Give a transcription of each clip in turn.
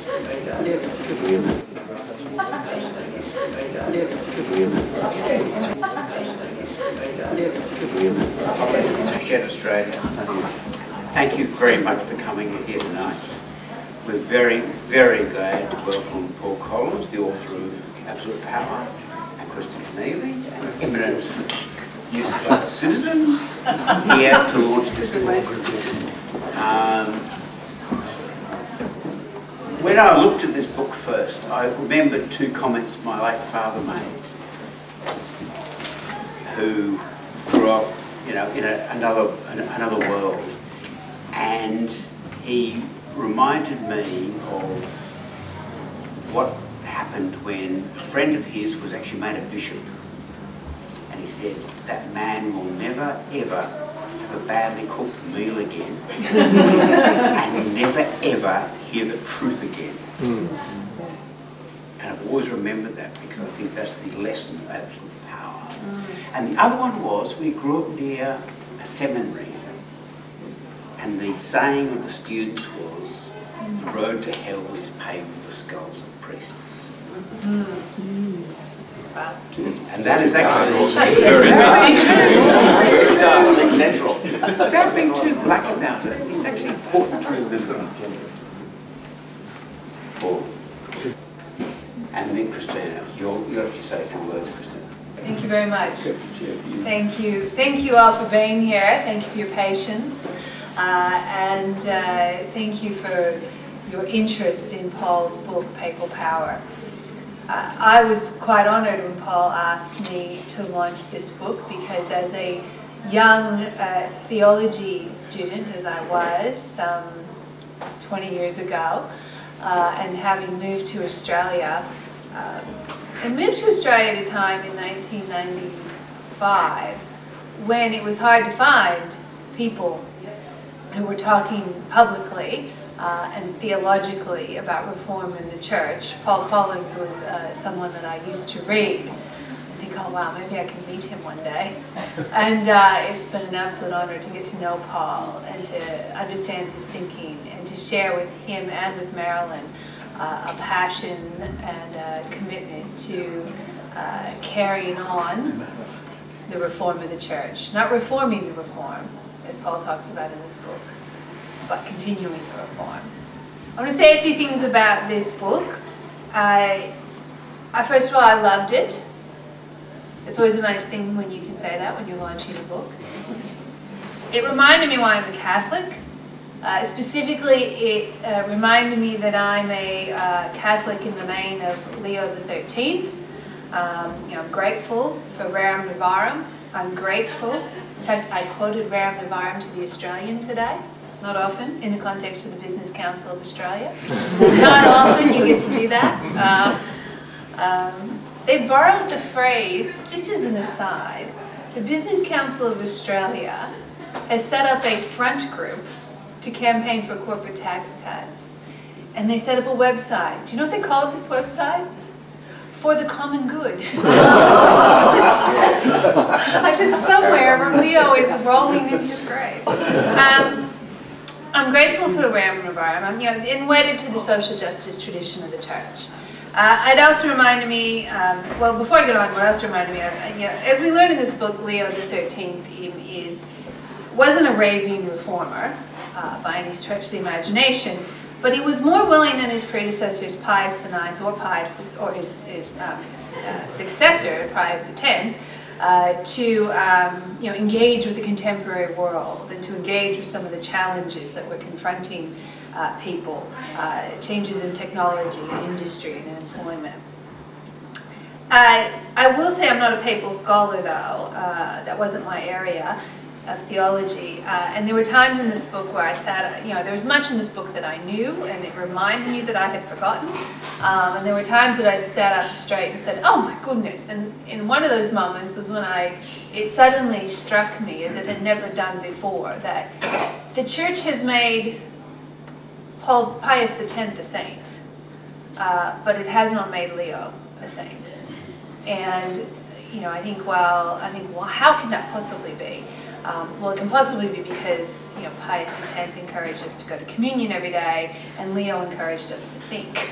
Australia, thank you very much for coming here tonight. We're very, very glad to welcome Paul Collins, the author of Absolute Power, and Keneally, an eminent youth citizen, here to launch this book. When I looked at this book first, I remembered two comments my late father made, who grew up, you know, in another world, and he reminded me of what happened when a friend of his was actually made a bishop, and he said that man will never ever have a badly cooked meal again and never ever hear the truth again. And I've always remembered that because I think that's the lesson of absolute power. And the other one was, we grew up near a seminary, and the saying of the students was, the road to hell is paved with the skulls of priests. And that is actually very central. Without being too black about it, it's actually important to remember. Paul. And then Krinstina, you'll actually say a few words, Krinstina. Thank you very much. Thank you. Thank you all for being here. Thank you for your patience. And thank you for your interest in Paul's book, Papal Power. I was quite honoured when Paul asked me to launch this book, because as a young theology student, as I was some 20 years ago, and having moved to Australia, at a time in 1995 when it was hard to find people who were talking publicly and theologically about reform in the church. Paul Collins was someone that I used to read and think, oh wow, maybe I can meet him one day. And it's been an absolute honour to get to know Paul and to understand his thinking and to share with him and with Marilyn a passion and a commitment to carrying on the reform of the church. Not reforming the reform, as Paul talks about in this book, but continuing the reform. I want to say a few things about this book. First of all, I loved it. It's always a nice thing when you can say that when you're launching a book. It reminded me why I'm a Catholic. Specifically, it reminded me that I'm a Catholic in the vein of Leo XIII. I'm grateful for Rerum Novarum. I'm grateful. In fact, I quoted Rerum Novarum to the Australian today. Not often, in the context of the Business Council of Australia. Not often you get to do that. They borrowed the phrase, just as an aside, the Business Council of Australia has set up a front group to campaign for corporate tax cuts. And they set up a website. Do you know what they called this website? For the common good. I said somewhere Leo is rolling in his grave. I'm grateful for the Rerum Novarum. I'm and wedded to the social justice tradition of the church. It also reminded me, well, before I get on, what else reminded me of, as we learn in this book, Leo XIII wasn't a raving reformer by any stretch of the imagination, but he was more willing than his predecessors, Pius IX, or his successor, Pius X, to engage with the contemporary world and to engage with some of the challenges that were confronting people, changes in technology, industry, and employment. I will say I'm not a papal scholar, though. That wasn't my area of theology. And there were times in this book where I sat, there was much in this book that I knew, and it reminded me that I had forgotten. And there were times that I sat up straight and said, oh my goodness. And in one of those moments was when it suddenly struck me, as it had never done before, that the church has made Pius X a saint, but it has not made Leo a saint. And I think, well, how can that possibly be? Well, it can possibly be because, you know, Pius X encouraged us to go to communion every day, and Leo encouraged us to think.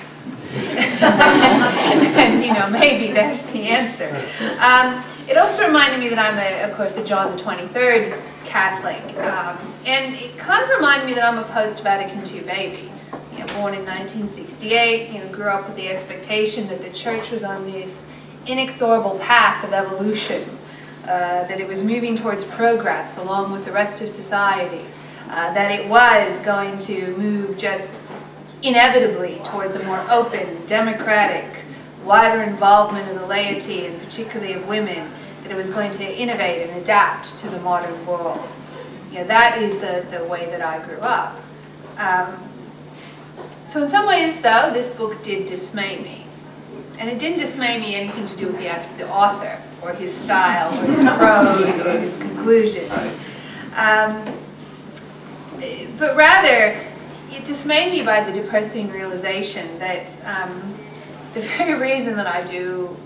And, you know, maybe there's the answer. It also reminded me that I'm, of course, a John the 23rd Catholic, and it kind of reminded me that I'm a post-Vatican II baby. You know, born in 1968, you know, grew up with the expectation that the Church was on this inexorable path of evolution. That it was moving towards progress along with the rest of society, that it was going to move just inevitably towards a more open, democratic, wider involvement of the laity and particularly of women, that it was going to innovate and adapt to the modern world. You know, that is the way that I grew up. So in some ways, though, this book did dismay me. And it didn't dismay me anything to do with the author, or his style, or his prose, or his conclusions. But rather, it dismayed me by the depressing realization that the very reason that I do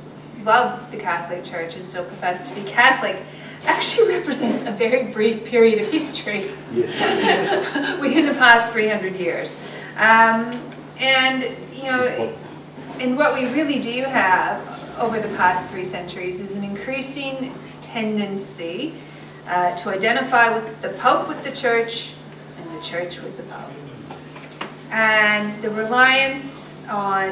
love the Catholic Church and still profess to be Catholic actually represents a very brief period of history within the past 300 years. And, you know, and what we really do have over the past 3 centuries is an increasing tendency to identify with the Pope with the Church and the Church with the Pope. And the reliance on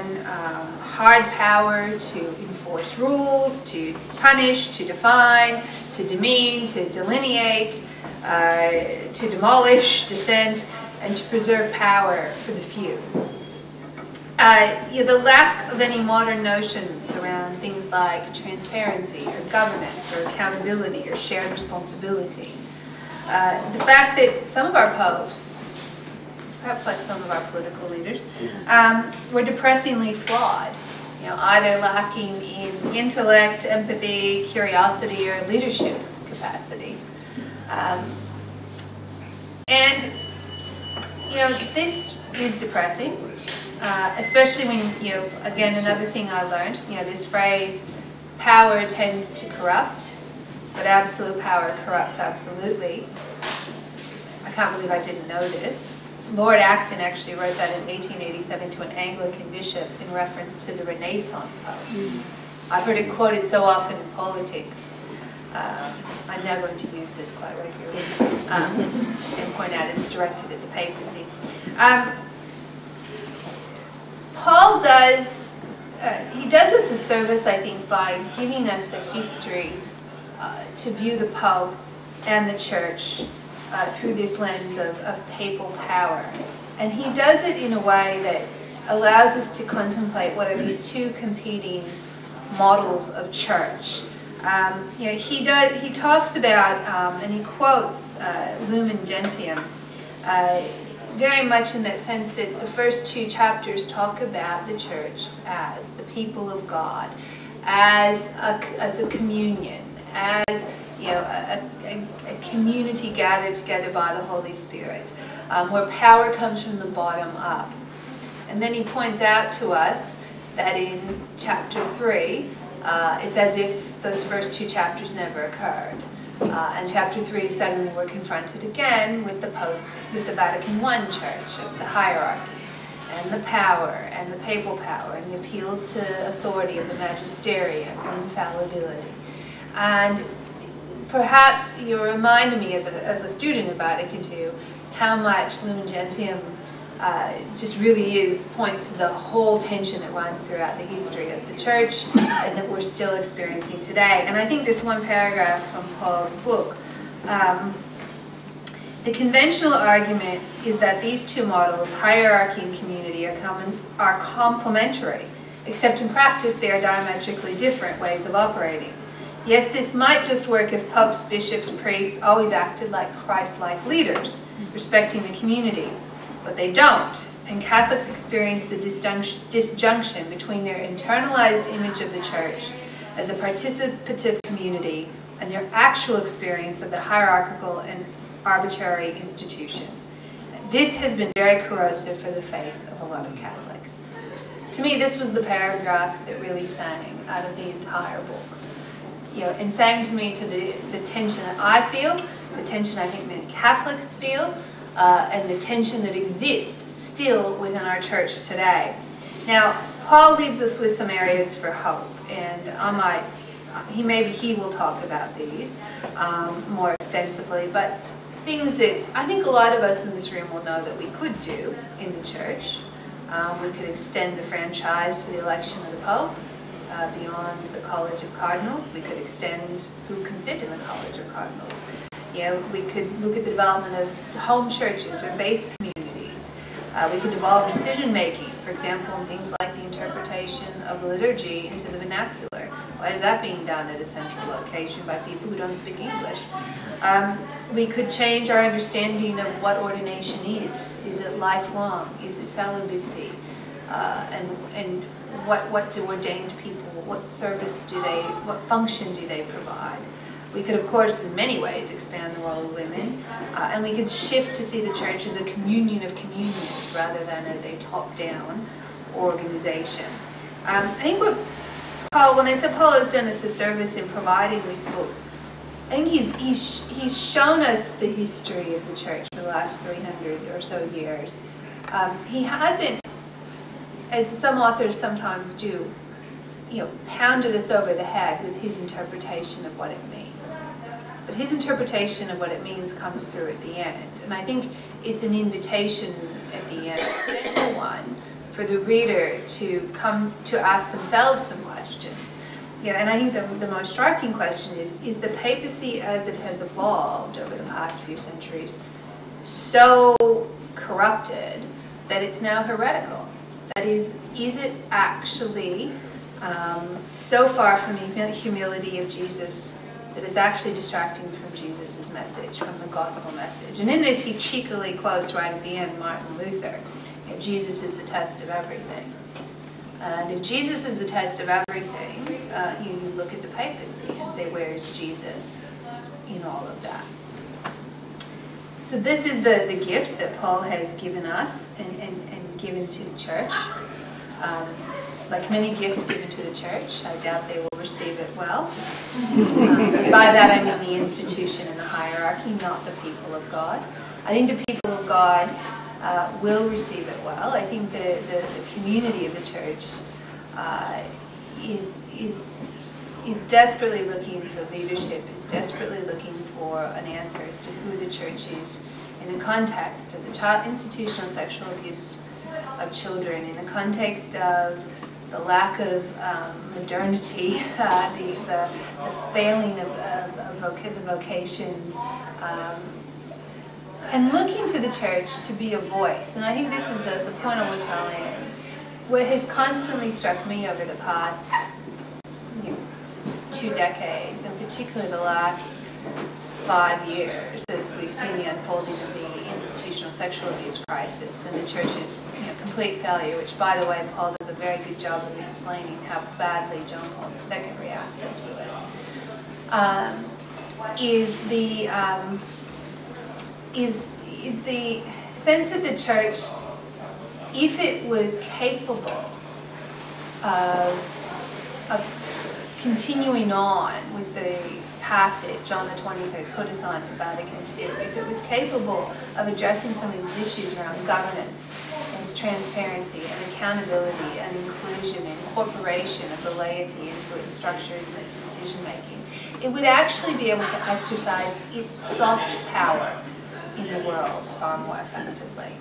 hard power to enforce rules, to punish, to define, to demean, to delineate, to demolish dissent, and to preserve power for the few. The lack of any modern notions around things like transparency or governance or accountability or shared responsibility. The fact that some of our popes, perhaps like some of our political leaders, were depressingly flawed. You know, either lacking in intellect, empathy, curiosity, or leadership capacity. And, you know, this is depressing. Especially when, you know, again, another thing I learned, you know, this phrase, power tends to corrupt, but absolute power corrupts absolutely. I can't believe I didn't know this. Lord Acton actually wrote that in 1887 to an Anglican bishop in reference to the Renaissance popes. I've heard it quoted so often in politics. I'm now going to use this quite regularly and point out it's directed at the papacy. Paul does, he does us a service, I think, by giving us a history to view the Pope and the Church through this lens of papal power. And he does it in a way that allows us to contemplate what are these two competing models of church. You know, he talks about, and he quotes Lumen Gentium, very much in that sense that the first 2 chapters talk about the Church as the people of God, as a communion, as, you know, a community gathered together by the Holy Spirit, where power comes from the bottom up. And then he points out to us that in chapter 3, it's as if those first 2 chapters never occurred. And chapter 3, suddenly we're confronted again with the Vatican I Church, the hierarchy, and the power, and the papal power, and the appeals to authority of the magisterium, and infallibility. And perhaps you reminded me as a student of Vatican II how much Lumen Gentium just really points to the whole tension that runs throughout the history of the Church and that we're still experiencing today. And I think this one paragraph from Paul's book, the conventional argument is that these 2 models, hierarchy and community, are complementary, except in practice they are diametrically different ways of operating. Yes, this might just work if popes, bishops, priests always acted like Christ-like leaders, respecting the community. But they don't, and Catholics experience the disjunction between their internalized image of the Church as a participative community and their actual experience of the hierarchical and arbitrary institution. This has been very corrosive for the faith of a lot of Catholics. To me, this was the paragraph that really sang out of the entire book. You know, and sang to me to the tension that I feel, the tension I think many Catholics feel, and the tension that exists still within our church today. Now, Paul leaves us with some areas for hope, and maybe he will talk about these more extensively, but things that I think a lot of us in this room will know that we could do in the church. We could extend the franchise for the election of the Pope beyond the College of Cardinals. We could extend who can sit in the College of Cardinals. We could look at the development of home churches or base communities. We could evolve decision-making, for example, in things like the interpretation of liturgy into the vernacular. Why is that being done at a central location by people who don't speak English? We could change our understanding of what ordination is. Is it lifelong? Is it celibacy? And what do ordained people, what service do they, what function do they provide? We could, of course, in many ways expand the role of women, and we could shift to see the church as a communion of communions rather than as a top-down organization. I think what Paul, when I said Paul has done us a service in providing this book, I think he's shown us the history of the church for the last 300 or so years. He hasn't, as some authors sometimes do, pounded us over the head with his interpretation of what it means. But his interpretation of what it means comes through at the end. And I think it's an invitation at the end, a gentle one, for the reader to come to ask themselves some questions. And I think the most striking question is the papacy as it has evolved over the past few centuries so corrupted that it's now heretical? That is it actually so far from the humility of Jesus that it's actually distracting from Jesus' message, from the gospel message? And in this he cheekily quotes right at the end Martin Luther, Jesus is the test of everything. And if Jesus is the test of everything, you look at the papacy and say, where's Jesus in all of that? So this is the gift that Paul has given us and given to the church. Like many gifts given to the church, I doubt they will receive it well. By that I mean the institution and the hierarchy, not the people of God. I think the people of God will receive it well. I think the community of the church is desperately looking for leadership, is desperately looking for an answer as to who the church is in the context of the institutional sexual abuse of children, in the context of the lack of modernity, the failing of the vocations, and looking for the church to be a voice. And I think this is the point on which I'll end. What has constantly struck me over the past 2 decades, and particularly the last 5 years, as we've seen the unfolding of the institutional sexual abuse crisis and the church's complete failure, which, by the way, Paul does a very good job of explaining how badly John Paul II reacted to it, is the sense that the church, if it was capable of continuing on with the path that John the 23rd put us on in Vatican II, if it was capable of addressing some of these issues around governance and transparency and accountability and inclusion and incorporation of the laity into its structures and its decision-making, it would actually be able to exercise its soft power in the world far more effectively.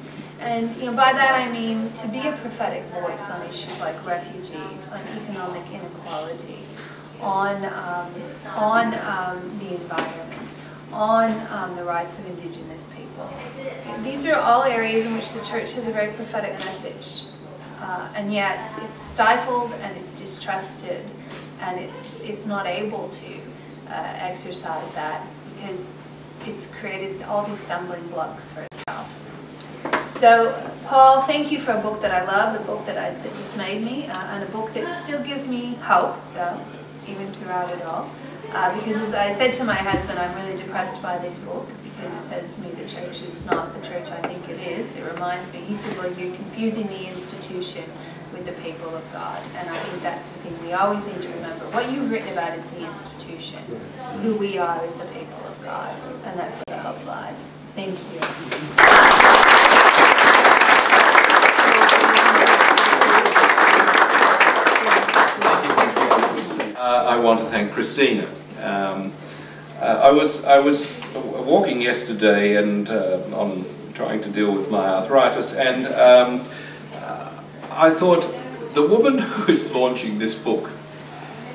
And by that I mean to be a prophetic voice on issues like refugees, on economic inequality, on the environment, on the rights of indigenous people. These are all areas in which the church has a very prophetic message, and yet it's stifled and it's distrusted, and it's not able to exercise that because it's created all these stumbling blocks for itself. So, Paul, thank you for a book that I love, a book that dismayed me, and a book that still gives me hope, though, even throughout it all. Because as I said to my husband, I'm really depressed by this book, because it says to me the church is not the church I think it is. It reminds me, he said, well, you're confusing the institution with the people of God. And I think that's the thing we always need to remember. What you've written about is the institution. Who we are is the people of God. And that's what Colored Lies. Thank you. I want to thank Krinstina. I was walking yesterday and on trying to deal with my arthritis, and I thought the woman who is launching this book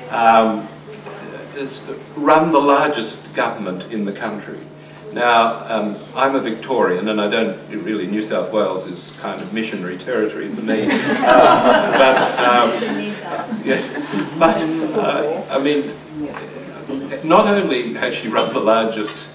has run the largest government in the country. Now, I'm a Victorian, and I don't really, New South Wales is kind of missionary territory for me. Yes, but I mean, not only has she run the largest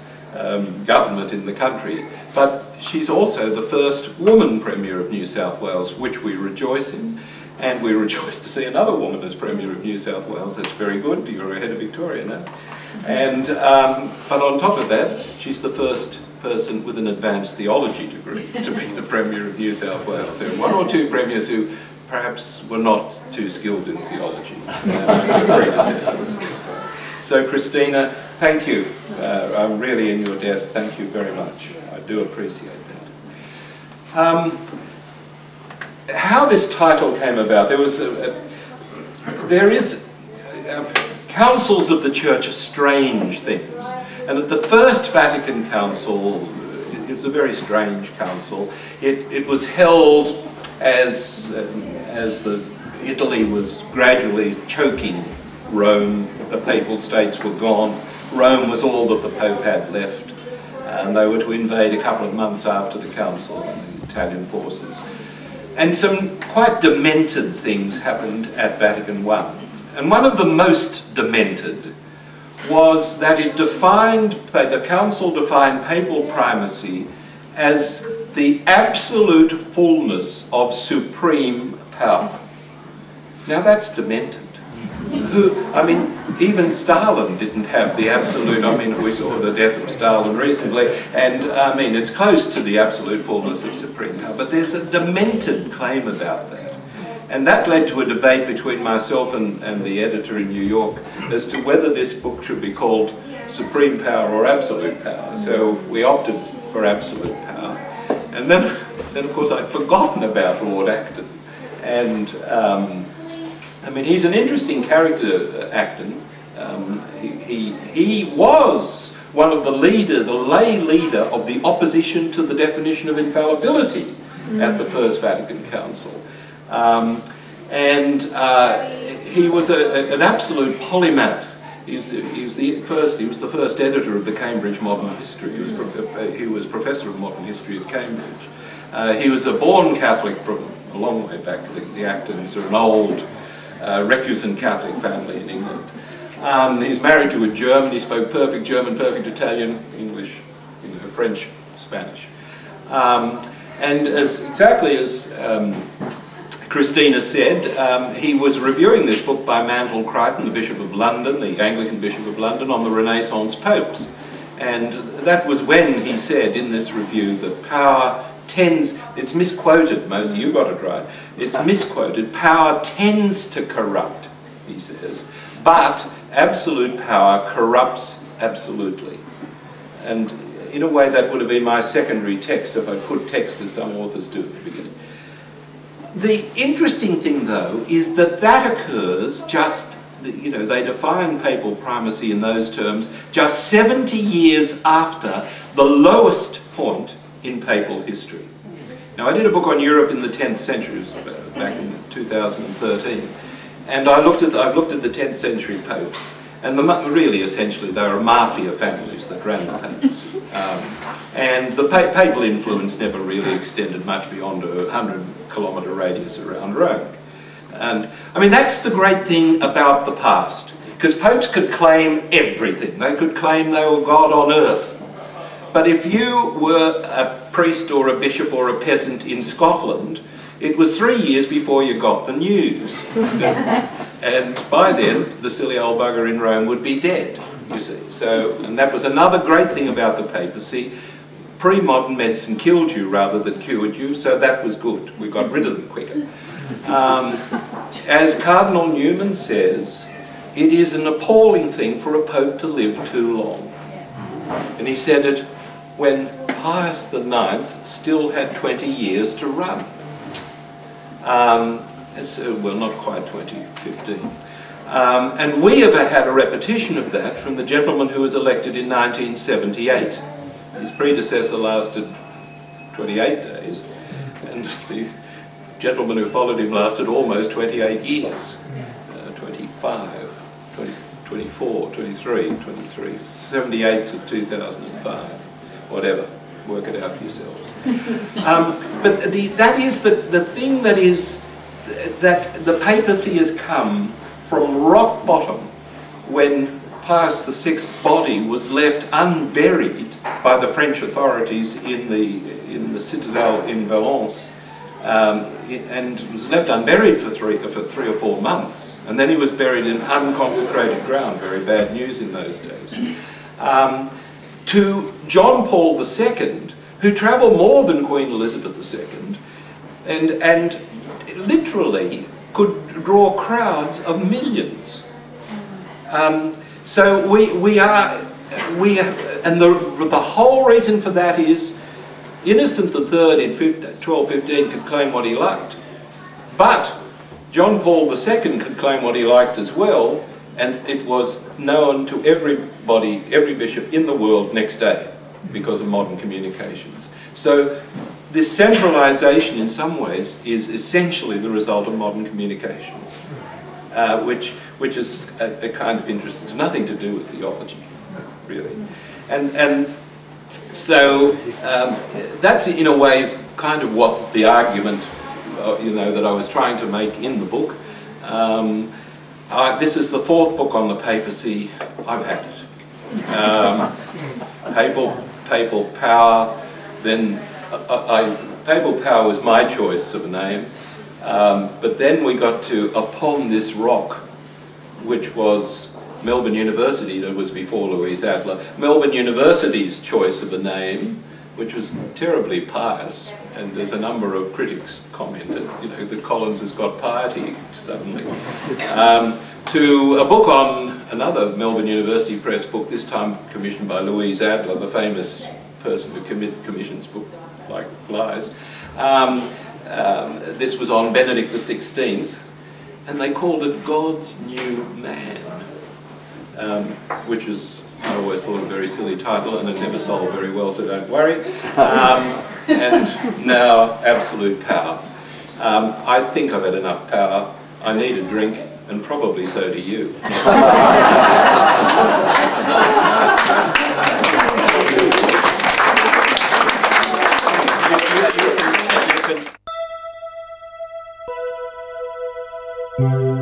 government in the country, but she's also the first woman Premier of New South Wales, which we rejoice in. And we rejoice to see another woman as Premier of New South Wales. That's very good. You're ahead of Victoria now. And, but on top of that, she's the first person with an advanced theology degree to be the Premier of New South Wales. There are one or two premiers who perhaps were not too skilled in theology, their predecessors. So Krinstina, thank you. I'm really in your debt. Thank you very much. I do appreciate that. How this title came about, councils of the Church are strange things. And at the First Vatican Council, it was a very strange council. It was held as Italy was gradually choking Rome. The Papal States were gone. Rome was all that the Pope had left. And they were to invade a couple of months after the council and the Italian forces. And some quite demented things happened at Vatican I. And one of the most demented was that the council defined papal primacy as the absolute fullness of supreme power. Now that's demented. I mean, even Stalin didn't have the absolute, I mean, we saw the death of Stalin recently, and I mean, it's close to the absolute fullness of supreme power, but there's a demented claim about that. And that led to a debate between myself and the editor in New York as to whether this book should be called Supreme Power or Absolute Power. So we opted for absolute power. And then of course, I'd forgotten about Lord Acton. And I mean, he's an interesting character, Acton. He was one of the lay leader of the opposition to the definition of infallibility at the First Vatican Council. He was an absolute polymath. He was the first editor of the Cambridge Modern History. He was professor of modern history at Cambridge. He was a born Catholic from a long way back. The Actons are an old recusant Catholic family in England. He's married to a German. He spoke perfect German, perfect Italian, English, French, Spanish. And exactly as Krinstina said, he was reviewing this book by Mantle Crichton, the Bishop of London, the Anglican Bishop of London, on the Renaissance popes. And that was when he said in this review that power tends, it's misquoted, most of you got it right, it's misquoted, power tends to corrupt, he says, but absolute power corrupts absolutely. And in a way that would have been my secondary text if I put text as some authors do at the beginning. The interesting thing though is that occurs just, they define papal primacy in those terms just 70 years after the lowest point in papal history. Now I did a book on Europe in the 10th century, it was back in 2013, and I've looked at the 10th century popes, and really essentially they were mafia families that ran the papacy. And the papal influence never really extended much beyond a 100-kilometre radius around Rome. And I mean, that's the great thing about the past, because popes could claim everything. They could claim they were God on earth. But if you were a priest or a bishop or a peasant in Scotland, it was 3 years before you got the news. And by then, the silly old bugger in Rome would be dead, you see. So, and that was another great thing about the papacy. Pre-modern medicine killed you rather than cured you, so that was good. We got rid of them quicker. As Cardinal Newman says, it is an appalling thing for a pope to live too long. And he said it when Pius IX still had 20 years to run. So, well, not quite 2015. And we have had a repetition of that from the gentleman who was elected in 1978. His predecessor lasted 28 days, and the gentleman who followed him lasted almost 28 years. 25, 20, 24, 23, 23, 78 to 2005, whatever. Work it out for yourselves. But that is the thing that is, that the papacy has come from rock bottom when Pius VI's body was left unburied by the French authorities in the citadel in Valence, and was left unburied for three or 4 months, and then he was buried in unconsecrated ground. Very bad news in those days. To John Paul II, who travelled more than Queen Elizabeth II, and literally could draw crowds of millions. So we have, and the whole reason for that is Innocent III in 1215 could claim what he liked, but John Paul II could claim what he liked as well, and it was known to everybody, every bishop in the world next day because of modern communications. So this centralisation in some ways is essentially the result of modern communications, which is a kind of interest. It's nothing to do with theology, really. And so that's in a way kind of what the argument that I was trying to make in the book. This is the 4th book on the papacy. I've had it. Papal power, then Papal power was my choice of a name, but then we got to Upon This Rock, which was Melbourne University, that was before Louise Adler. Melbourne University's choice of a name, which was terribly pious, and there's a number of critics commented, that Collins has got piety suddenly, to a book on another Melbourne University Press book, this time commissioned by Louise Adler, the famous person who commissions books like flies. This was on Benedict XVI, and they called it God's New Man, which is, I always thought, a very silly title, and it never sold very well, so don't worry. And now, Absolute Power. I think I've had enough power. I need a drink, and probably so do you. You can